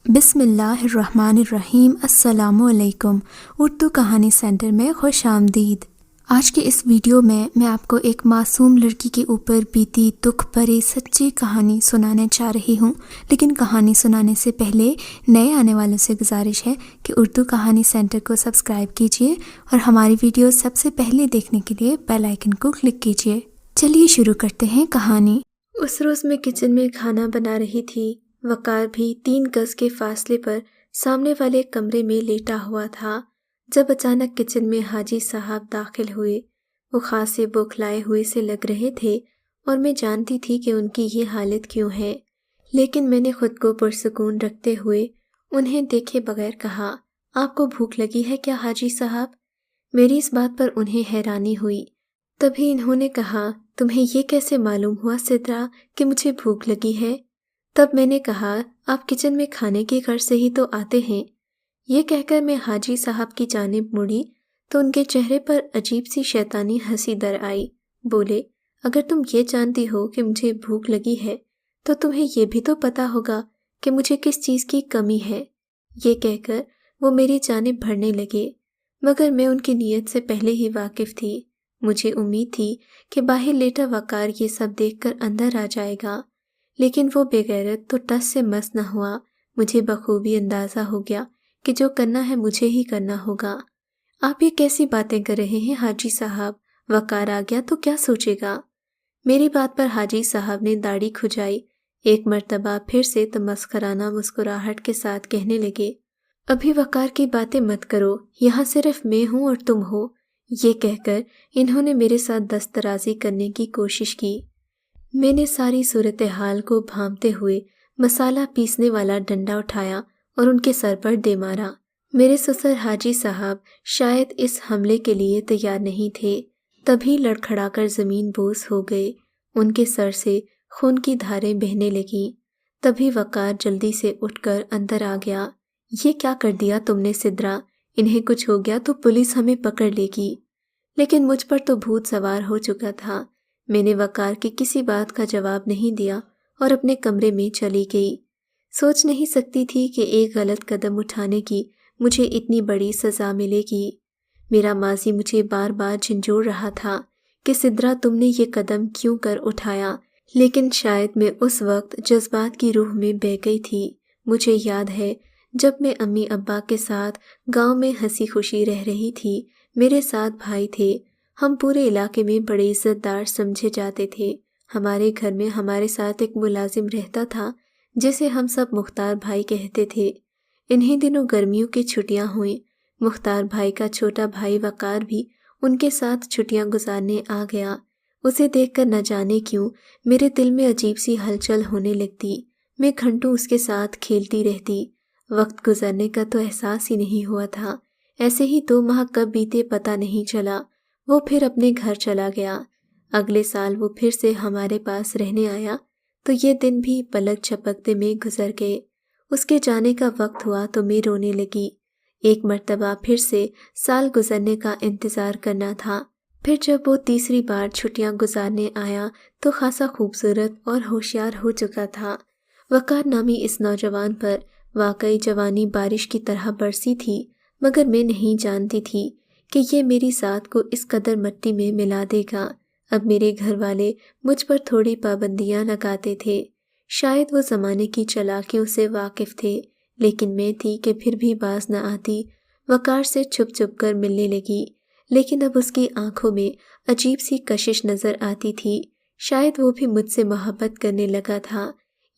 بسم اللہ الرحمن الرحیم۔ السلام علیکم۔ اردو کہانی سینٹر میں خوش آمدید۔ آج کے اس ویڈیو میں آپ کو ایک معصوم لڑکی کے اوپر بیتی دکھ بھری سچی کہانی سنانے چاہ رہی ہوں، لیکن کہانی سنانے سے پہلے نئے آنے والوں سے گزارش ہے کہ اردو کہانی سینٹر کو سبسکرائب کیجیے اور ہماری ویڈیو سب سے پہلے دیکھنے کے لیے بیل آئیکن کو کلک کیجیے۔ چلیے شروع کرتے ہیں کہانی۔ اس روز میں کچن میں کھانا بنا رہی تھی۔ وقار بھی 3 گز کے فاصلے پر سامنے والے کمرے میں لیٹا ہوا تھا جب اچانک کچن میں حاجی صاحب داخل ہوئے۔ وہ خاصے بوکھلائے ہوئے سے لگ رہے تھے اور میں جانتی تھی کہ ان کی یہ حالت کیوں ہے، لیکن میں نے خود کو پرسکون رکھتے ہوئے انہیں دیکھے بغیر کہا، آپ کو بھوک لگی ہے کیا حاجی صاحب؟ میری اس بات پر انہیں حیرانی ہوئی۔ تبھی انہوں نے کہا، تمہیں یہ کیسے معلوم ہوا سدرا کہ مجھے بھوک لگی ہے؟ تب میں نے کہا، آپ کچن میں کھانے کی غرض سے ہی تو آتے ہیں۔ یہ کہہ کر میں حاجی صاحب کی جانب مڑی تو ان کے چہرے پر عجیب سی شیطانی ہنسی در آئی۔ بولے، اگر تم یہ جانتی ہو کہ مجھے بھوک لگی ہے تو تمہیں یہ بھی تو پتا ہوگا کہ مجھے کس چیز کی کمی ہے۔ یہ کہہ کر وہ میری جانب بڑھنے لگے، مگر میں ان کی نیت سے پہلے ہی واقف تھی۔ مجھے امید تھی کہ باہر لیٹا وقار یہ سب دیکھ کر اندر آ جائے گا، لیکن وہ بے غیرت تو ٹس سے مس نہ ہوا۔ مجھے بخوبی اندازہ ہو گیا کہ جو کرنا ہے مجھے ہی کرنا ہوگا۔ آپ یہ کیسی باتیں کر رہے ہیں حاجی صاحب؟ وقار آ گیا تو کیا سوچے گا؟ میری بات پر حاجی صاحب نے داڑھی کھجائی، ایک مرتبہ پھر سے تمسخرانہ مسکراہٹ کے ساتھ کہنے لگے، ابھی وقار کی باتیں مت کرو، یہاں صرف میں ہوں اور تم ہو۔ یہ کہہ کر انہوں نے میرے ساتھ دست درازی کرنے کی کوشش کی۔ میں نے ساری صورتحال کو بھانپتے ہوئے مسالہ پیسنے والا ڈنڈا اٹھایا اور ان کے سر پر دے مارا۔ میرے سسر حاجی صاحب شاید اس حملے کے لیے تیار نہیں تھے، تبھی لڑکھڑا کر زمین بوس ہو گئے۔ ان کے سر سے خون کی دھاریں بہنے لگیں۔ تبھی وقار جلدی سے اٹھ کر اندر آ گیا۔ یہ کیا کر دیا تم نے سدرا؟ انہیں کچھ ہو گیا تو پولیس ہمیں پکڑ لے گی۔ لیکن مجھ پر تو بھوت سوار ہو چکا تھا۔ میں نے وقار کی کسی بات کا جواب نہیں دیا اور اپنے کمرے میں چلی گئی۔ سوچ نہیں سکتی تھی کہ ایک غلط قدم اٹھانے کی مجھے اتنی بڑی سزا ملے گی۔ میرا ماضی مجھے بار بار جھنجھوڑ رہا تھا کہ سدرا تم نے یہ قدم کیوں کر اٹھایا، لیکن شاید میں اس وقت جذبات کی روح میں بہہ گئی تھی۔ مجھے یاد ہے جب میں امی ابا کے ساتھ گاؤں میں ہنسی خوشی رہ رہی تھی، میرے ساتھ بھائی تھے، ہم پورے علاقے میں بڑے عزت دار سمجھے جاتے تھے۔ ہمارے گھر میں ہمارے ساتھ ایک ملازم رہتا تھا جسے ہم سب مختار بھائی کہتے تھے۔ انہی دنوں گرمیوں کی چھٹیاں ہوئیں۔ مختار بھائی کا چھوٹا بھائی وقار بھی ان کے ساتھ چھٹیاں گزارنے آ گیا۔ اسے دیکھ کر نہ جانے کیوں میرے دل میں عجیب سی ہلچل ہونے لگتی۔ میں گھنٹوں اس کے ساتھ کھیلتی رہتی۔ وقت گزرنے کا تو احساس ہی نہیں ہوا تھا۔ ایسے ہی 2 ماہ کب بیتے پتہ نہیں چلا۔ وہ پھر اپنے گھر چلا گیا۔ اگلے سال وہ پھر سے ہمارے پاس رہنے آیا تو یہ دن بھی پلک جھپکتے میں گزر گئے۔ اس کے جانے کا وقت ہوا تو میں رونے لگی۔ ایک مرتبہ پھر سے سال گزرنے کا انتظار کرنا تھا۔ پھر جب وہ تیسری بار چھٹیاں گزارنے آیا تو خاصا خوبصورت اور ہوشیار ہو چکا تھا۔ وقار نامی اس نوجوان پر واقعی جوانی بارش کی طرح برسی تھی، مگر میں نہیں جانتی تھی کہ یہ میری ذات کو اس قدر مٹی میں ملا دے گا۔ اب میرے گھر والے مجھ پر تھوڑی پابندیاں لگاتے تھے۔ شاید وہ زمانے کی چالاکیوں سے واقف تھے، لیکن میں تھی کہ پھر بھی باز نہ آتی۔ وقار سے چھپ چھپ کر ملنے لگی، لیکن اب اس کی آنکھوں میں عجیب سی کشش نظر آتی تھی۔ شاید وہ بھی مجھ سے محبت کرنے لگا تھا،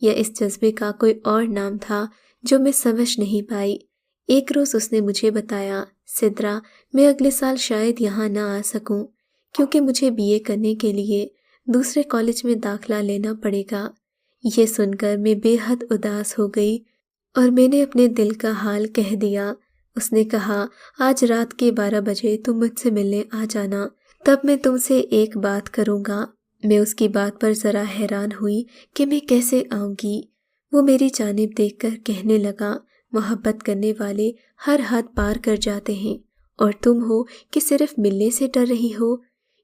یا اس جذبے کا کوئی اور نام تھا جو میں سمجھ نہیں پائی۔ ایک روز اس نے مجھے بتایا، سدرا، میں اگلے سال شاید یہاں نہ آ سکوں کیونکہ مجھے BA کرنے کے لیے دوسرے کالج میں داخلہ لینا پڑے گا۔ یہ سن کر میں بے حد اداس ہو گئی اور میں نے اپنے دل کا حال کہہ دیا۔ اس نے کہا، آج رات کے 12 بجے تم مجھ سے ملنے آ جانا، تب میں تم سے ایک بات کروں گا۔ میں اس کی بات پر ذرا حیران ہوئی کہ میں کیسے آؤں گی۔ وہ میری جانب دیکھ کر کہنے لگا، محبت کرنے والے ہر حد پار کر جاتے ہیں اور تم ہو کہ صرف ملنے سے ڈر رہی ہو۔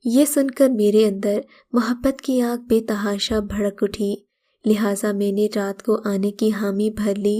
یہ سن کر میرے اندر محبت کی آگ بے تحاشا بھڑک اٹھی، لہٰذا میں نے رات کو آنے کی حامی بھر لی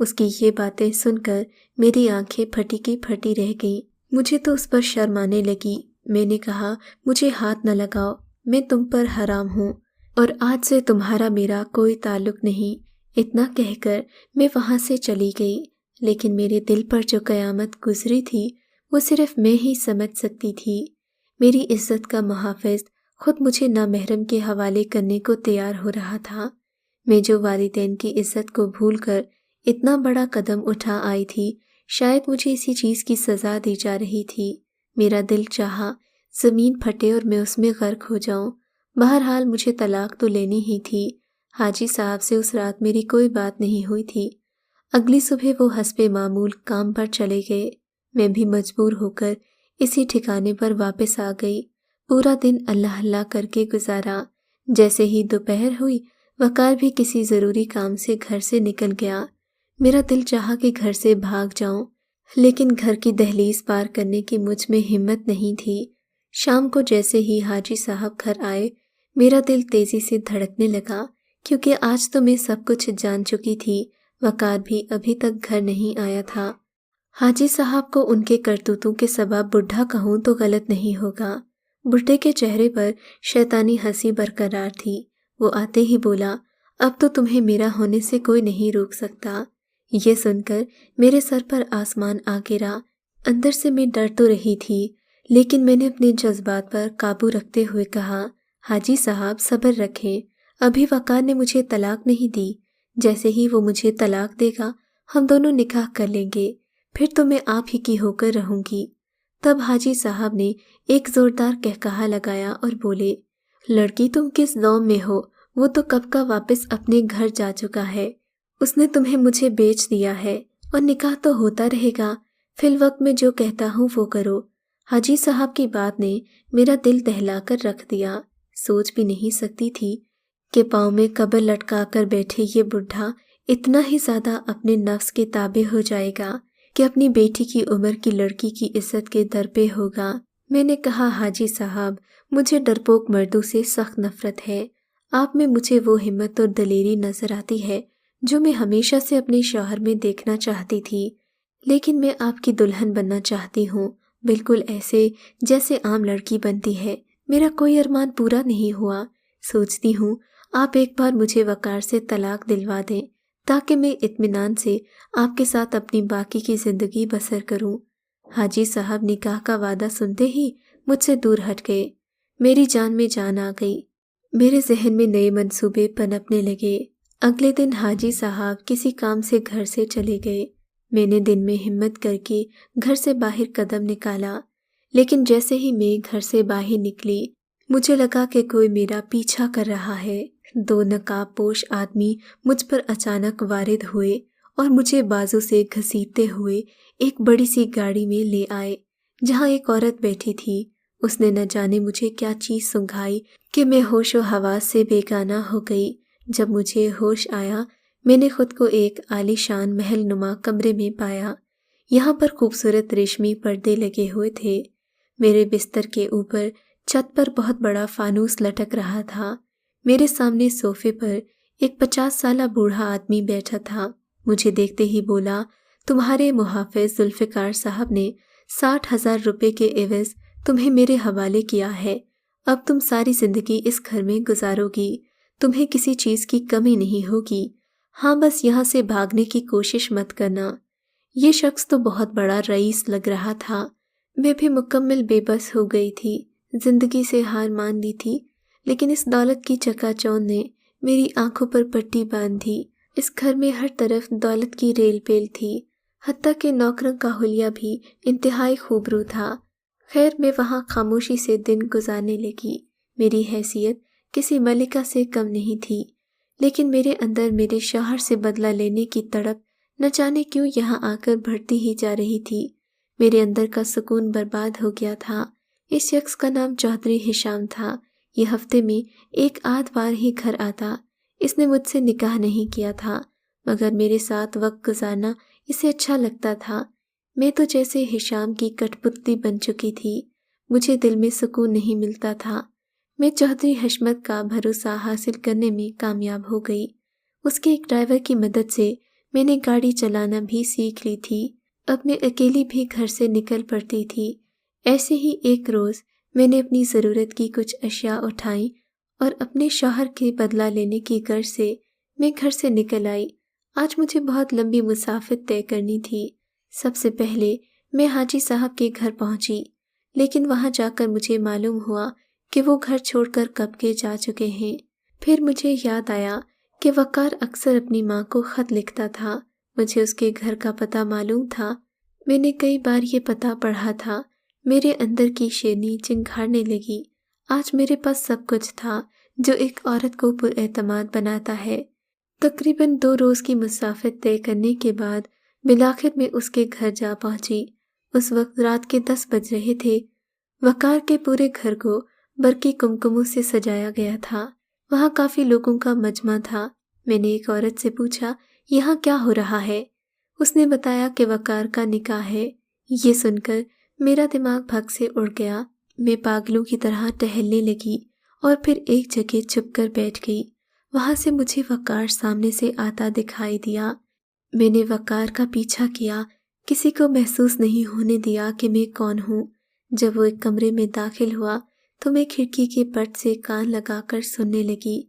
اس کی یہ باتیں سن کر میری آنکھیں پھٹی کی پھٹی رہ گئیں۔ مجھے تو اس پر شرم آنے لگی۔ میں نے کہا، مجھے ہاتھ نہ لگاؤ، میں تم پر حرام ہوں اور آج سے تمہارا میرا کوئی تعلق نہیں۔ اتنا کہہ کر میں وہاں سے چلی گئی، لیکن میرے دل پر جو قیامت گزری تھی وہ صرف میں ہی سمجھ سکتی تھی۔ میری عزت کا محافظ خود مجھے نامحرم کے حوالے کرنے کو تیار ہو رہا تھا۔ میں جو والدین کی عزت کو بھول کر اتنا بڑا قدم اٹھا آئی تھی، شاید مجھے اسی چیز کی سزا دی جا رہی تھی۔ میرا دل چاہا زمین پھٹے اور میں اس میں غرق ہو جاؤں۔ بہرحال مجھے طلاق تو لینی ہی تھی۔ حاجی صاحب سے اس رات میری کوئی بات نہیں ہوئی تھی۔ اگلی صبح وہ حسب معمول کام پر چلے گئے۔ میں بھی مجبور ہو کر اسی ٹھکانے پر واپس آ گئی۔ پورا دن اللہ اللہ کر کے گزارا۔ جیسے ہی دوپہر ہوئی، وقار بھی کسی ضروری کام سے گھر سے نکل گیا۔ میرا دل چاہا کہ گھر سے بھاگ جاؤں، لیکن گھر کی دہلیز پار کرنے کی مجھ میں ہمت نہیں تھی۔ شام کو جیسے ہی حاجی صاحب گھر آئے، میرا دل تیزی سے دھڑکنے لگا، کیونکہ آج تو میں سب کچھ جان چکی تھی۔ وقار بھی ابھی تک گھر نہیں آیا تھا۔ حاجی صاحب کو ان کے کرتوتوں کے سبب بڈھا کہوں تو غلط نہیں ہوگا۔ بڈھے کے چہرے پر شیطانی ہنسی برقرار تھی۔ وہ آتے ہی بولا، اب تو تمہیں میرا ہونے سے کوئی نہیں روک سکتا۔ یہ سن کر میرے سر پر آسمان آ گرا۔ اندر سے میں ڈر تو رہی تھی، لیکن میں نے اپنے جذبات پر قابو رکھتے ہوئے کہا، حاجی صاحب صبر رکھیں، ابھی وقار نے مجھے طلاق نہیں دی۔ جیسے ہی وہ مجھے طلاق دے گا، ہم دونوں نکاح کر لیں گے، پھر تو میں آپ ہی کی ہو کر رہوں گی۔ تب حاجی صاحب نے ایک زوردار قہقہا لگایا اور بولے، لڑکی تم کس دور میں ہو؟ وہ تو کب کا واپس اپنے گھر جا چکا ہے۔ اس نے تمہیں مجھے بیچ دیا ہے اور نکاح تو ہوتا رہے گا۔ فی الوقت میں جو کہتا ہوں وہ کرو۔ حاجی صاحب کی بات نے میرا دل دہلا کر رکھ دیا۔ سوچ بھی نہیں سکتی تھی کہ پاؤں میں قبر لٹکا کر بیٹھے یہ بڈھا اتنا ہی زیادہ اپنے نفس کے تابع ہو جائے گا کہ اپنی بیٹی کی عمر کی لڑکی کی عزت کے در پہ ہوگا۔ میں نے کہا، حاجی صاحب مجھے ڈرپوک مردوں سے سخت نفرت ہے۔ آپ میں مجھے وہ ہمت اور دلیری نظر آتی ہے جو میں ہمیشہ سے اپنے شوہر میں دیکھنا چاہتی تھی، لیکن میں آپ کی دلہن بننا چاہتی ہوں، بالکل ایسے جیسے عام لڑکی بنتی ہے۔ میرا کوئی ارمان پورا نہیں ہوا۔ سوچتی ہوں آپ ایک بار مجھے وقار سے طلاق دلوا دیں تاکہ میں اطمینان سے آپ کے ساتھ اپنی باقی کی زندگی بسر کروں۔ حاجی صاحب نکاح کا وعدہ سنتے ہی مجھ سے دور ہٹ گئے۔ میری جان میں جان آ گئی۔ میرے ذہن میں نئے منصوبے پنپنے لگے۔ اگلے دن حاجی صاحب کسی کام سے گھر سے چلے گئے۔ میں نے دن میں ہمت کر کے گھر سے باہر قدم نکالا، لیکن جیسے ہی میں گھر سے باہر نکلی، مجھے لگا کہ کوئی میرا پیچھا کر رہا ہے۔ 2 نقاب پوش آدمی مجھ پر اچانک وارد ہوئے اور مجھے بازو سے گھسیٹتے ہوئے ایک بڑی سی گاڑی میں لے آئے جہاں ایک عورت بیٹھی تھی۔ اس نے نہ جانے مجھے کیا چیز سنگھائی کہ میں ہوش و حواس سے بیگانہ ہو گئی۔ جب مجھے ہوش آیا، میں نے خود کو ایک عالی شان محل نما کمرے میں پایا۔ یہاں پر خوبصورت ریشمی پردے لگے ہوئے تھے۔ میرے بستر کے اوپر چھت پر بہت بڑا فانوس لٹک رہا تھا۔ میرے سامنے صوفے پر ایک 50 سالہ بوڑھا آدمی بیٹھا تھا۔ مجھے دیکھتے ہی بولا، تمہارے محافظ ذوالفقار صاحب نے 60,000 روپے کے عوض تمہیں میرے حوالے کیا ہے۔ اب تم ساری زندگی اس گھر میں گزارو گی، تمہیں کسی چیز کی کمی نہیں ہوگی۔ ہاں بس یہاں سے بھاگنے کی کوشش مت کرنا۔ یہ شخص تو بہت بڑا رئیس لگ رہا تھا۔ میں بھی مکمل بے بس ہو گئی تھی، زندگی سے ہار مان لی تھی، لیکن اس دولت کی چکا چوند نے میری آنکھوں پر پٹی باندھ دی۔ اس گھر میں ہر طرف دولت کی ریل پیل تھی، حتیٰ کہ نوکروں کا حلیہ بھی انتہائی خوبرو تھا۔ خیر میں وہاں خاموشی سے دن گزارنے لگی۔ میری حیثیت کسی ملکہ سے کم نہیں تھی، لیکن میرے اندر میرے شوہر سے بدلہ لینے کی تڑپ نہ جانے کیوں یہاں آ کر بڑھتی ہی جا رہی تھی۔ میرے اندر کا سکون برباد ہو گیا تھا۔ اس شخص کا نام چودھری ہشام تھا۔ یہ ہفتے میں ایک آدھ بار ہی گھر آتا۔ اس نے مجھ سے نکاح نہیں کیا تھا، مگر میرے ساتھ وقت گزارنا اسے اچھا لگتا تھا۔ میں تو جیسے ہشام کی کٹ پتلی بن چکی تھی، مجھے دل میں سکون نہیں ملتا تھا۔ میں چودھری حشمت کا بھروسہ حاصل کرنے میں کامیاب ہو گئی۔ اس کے ایک ڈرائیور کی مدد سے میں نے گاڑی چلانا بھی سیکھ لی تھی، اب میں اکیلی بھی گھر سے نکل پڑتی تھی۔ ایسے ہی ایک روز میں نے اپنی ضرورت کی کچھ اشیاء اٹھائیں اور اپنے شوہر کے بدلہ لینے کی غرض سے میں گھر سے نکل آئی۔ آج مجھے بہت لمبی مسافت طے کرنی تھی۔ سب سے پہلے میں حاجی صاحب کے گھر پہنچی، لیکن وہاں جا کر مجھے معلوم ہوا کہ وہ گھر چھوڑ کر کب کے جا چکے ہیں۔ پھر مجھے یاد آیا کہ وقار اکثر اپنی ماں کو خط لکھتا تھا۔ مجھے اس کے گھر کا پتہ معلوم تھا، میں نے کئی بار یہ پتہ پڑھا تھا۔ میرے اندر کی شیرنی چنگھاڑنے لگی۔ آج میرے پاس سب کچھ تھا جو ایک عورت کو پر اعتماد بناتا ہے۔ تقریباً 2 روز کی مسافت طے کرنے کے بعد بالآخر میں اس کے گھر جا پہنچی۔ اس وقت رات کے 10 بج رہے تھے۔ وقار کے پورے گھر کو برقی کمکموں سے سجایا گیا تھا۔ وہاں کافی لوگوں کا مجمع تھا۔ میں نے ایک عورت سے پوچھا، یہاں کیا ہو رہا ہے؟ اس نے بتایا کہ وقار کا نکاح ہے۔ یہ سن کر میرا دماغ بھگ سے اڑ گیا۔ میں پاگلوں کی طرح ٹہلنے لگی اور پھر ایک جگہ چھپ کر بیٹھ گئی۔ وہاں سے مجھے وقار سامنے سے آتا دکھائی دیا۔ میں نے وقار کا پیچھا کیا، کسی کو محسوس نہیں ہونے دیا کہ میں کون ہوں۔ جب وہ ایک کمرے میں داخل ہوا تو میں کھڑکی کے پٹ سے کان لگا کر سننے لگی۔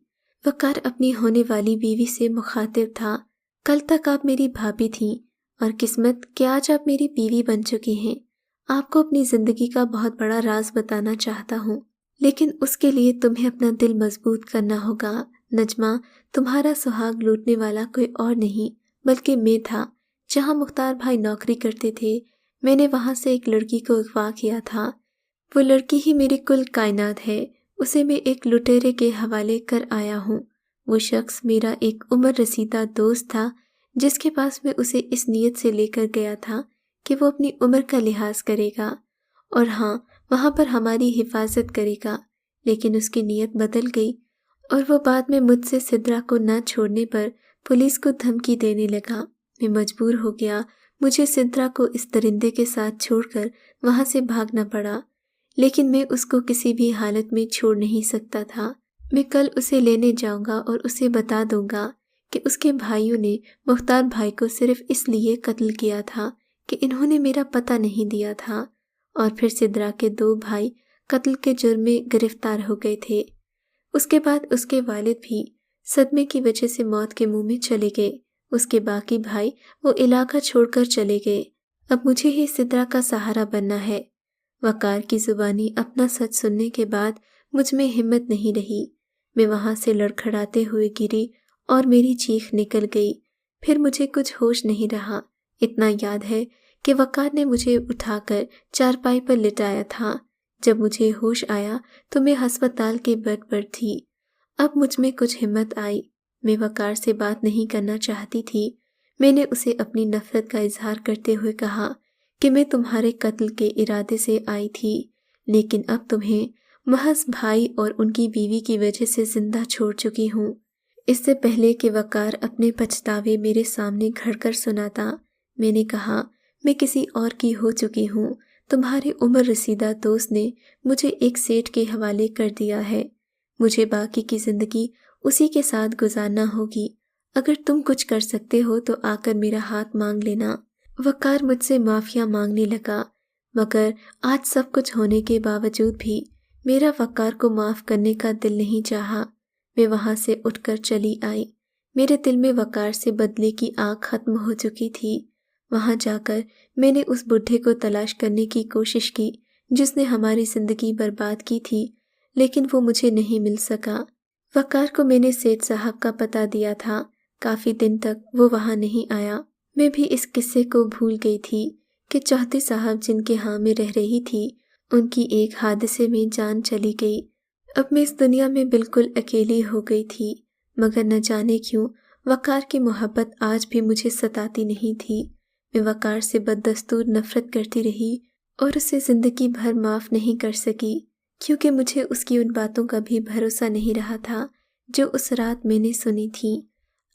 وقار اپنی ہونے والی بیوی سے مخاطب تھا، کل تک آپ میری بھابھی تھیں اور قسمت کہ آج آپ میری بیوی بن چکی ہیں۔ آپ کو اپنی زندگی کا بہت بڑا راز بتانا چاہتا ہوں، لیکن اس کے لیے تمہیں اپنا دل مضبوط کرنا ہوگا۔ نجمہ، تمہارا سہاگ لوٹنے والا کوئی اور نہیں بلکہ میں تھا۔ جہاں مختار بھائی نوکری کرتے تھے، میں نے وہاں سے ایک لڑکی کو اغوا کیا تھا۔ وہ لڑکی ہی میری کل کائنات ہے۔ اسے میں ایک لٹیرے کے حوالے کر آیا ہوں۔ وہ شخص میرا ایک عمر رسیدہ دوست تھا، جس کے پاس میں اسے اس نیت سے لے کر گیا تھا کہ وہ اپنی عمر کا لحاظ کرے گا اور ہاں، وہاں پر ہماری حفاظت کرے گا، لیکن اس کی نیت بدل گئی اور وہ بعد میں مجھ سے سدرا کو نہ چھوڑنے پر پولیس کو دھمکی دینے لگا۔ میں مجبور ہو گیا، مجھے سدرا کو اس درندے کے ساتھ چھوڑ کر وہاں سے بھاگنا پڑا، لیکن میں اس کو کسی بھی حالت میں چھوڑ نہیں سکتا تھا۔ میں کل اسے لینے جاؤں گا اور اسے بتا دوں گا کہ اس کے بھائیوں نے مختار بھائی کو صرف اس لیے قتل کیا تھا کہ انہوں نے میرا پتہ نہیں دیا تھا، اور پھر سدرا کے 2 بھائی قتل کے جرم میں گرفتار ہو گئے تھے۔ اس کے بعد اس کے والد بھی صدمے کی وجہ سے موت کے منہ میں چلے گئے۔ اس کے باقی بھائی وہ علاقہ چھوڑ کر چلے گئے۔ اب مجھے ہی سدرا کا سہارا بننا ہے۔ وقار کی زبانی اپنا سچ سننے کے بعد مجھ میں ہمت نہیں رہی۔ میں وہاں سے لڑکھڑاتے ہوئے گری اور میری چیخ نکل گئی۔ پھر مجھے کچھ ہوش نہیں رہا۔ اتنا یاد ہے کہ وقار نے مجھے اٹھا کر چارپائی پر لٹایا تھا۔ جب مجھے ہوش آیا تو میں ہسپتال کے بیڈ پر تھی۔ اب مجھ میں کچھ ہمت آئی۔ میں وقار سے بات نہیں کرنا چاہتی تھی۔ میں نے اسے اپنی نفرت کا اظہار کرتے ہوئے کہا کہ میں تمہارے قتل کے ارادے سے آئی تھی، لیکن اب تمہیں محض بھائی اور ان کی بیوی کی وجہ سے زندہ چھوڑ چکی ہوں۔ اس سے پہلے کہ وقار اپنے پچھتاوے میرے سامنے گھڑ کر سناتا، میں نے کہا، میں کسی اور کی ہو چکی ہوں۔ تمہارے عمر رسیدہ دوست نے مجھے ایک سیٹھ کے حوالے کر دیا ہے۔ مجھے باقی کی زندگی اسی کے ساتھ گزارنا ہوگی۔ اگر تم کچھ کر سکتے ہو تو آ کر میرا ہاتھ مانگ لینا۔ وقار مجھ سے معافیا مانگنے لگا، مگر آج سب کچھ ہونے کے باوجود بھی میرا وقار کو معاف کرنے کا دل نہیں چاہا۔ میں وہاں سے اٹھ کر چلی آئی۔ میرے دل میں وقار سے بدلے کی آگ ختم ہو چکی تھی۔ وہاں جا کر میں نے اس بڈھے کو تلاش کرنے کی کوشش کی جس نے ہماری زندگی برباد کی تھی، لیکن وہ مجھے نہیں مل سکا۔ وقار کو میں نے سیٹھ صاحب کا پتہ دیا تھا۔ کافی دن تک وہ وہاں نہیں آیا۔ میں بھی اس قصے کو بھول گئی تھی کہ چوہدری صاحب جن کے ہاں میں رہ رہی تھی، ان کی ایک حادثے میں جان چلی گئی۔ اب میں اس دنیا میں بالکل اکیلی ہو گئی تھی، مگر نہ جانے کیوں وقار کی محبت آج بھی مجھے ستاتی نہیں تھی۔ میں وقار سے بددستور نفرت کرتی رہی اور اسے زندگی بھر معاف نہیں کر سکی، کیونکہ مجھے اس کی ان باتوں کا بھی بھروسہ نہیں رہا تھا جو اس رات میں نے سنی تھی۔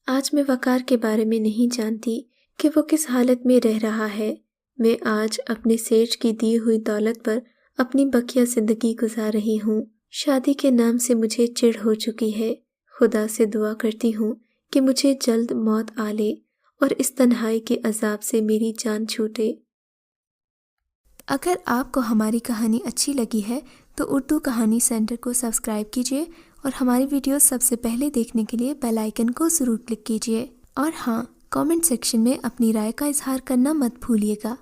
آج میں وقار کے بارے میں نہیں جانتی کہ وہ کس حالت میں رہ رہا ہے۔ میں آج اپنے سیٹھ کی دی ہوئی دولت پر اپنی بقیہ زندگی گزار رہی ہوں۔ شادی کے نام سے مجھے چڑ ہو چکی ہے۔ خدا سے دعا کرتی ہوں کہ مجھے جلد موت آ لے اور اس تنہائی کے عذاب سے میری جان چھوٹے۔ اگر آپ کو ہماری کہانی اچھی لگی ہے تو اردو کہانی سینٹر کو سبسکرائب کیجیے اور ہماری ویڈیوز سب سے پہلے دیکھنے کے لیے بیل آئیکن کو ضرور کلک کیجیے۔ اور ہاں، کامنٹ سیکشن میں اپنی رائے کا اظہار کرنا مت بھولیے گا۔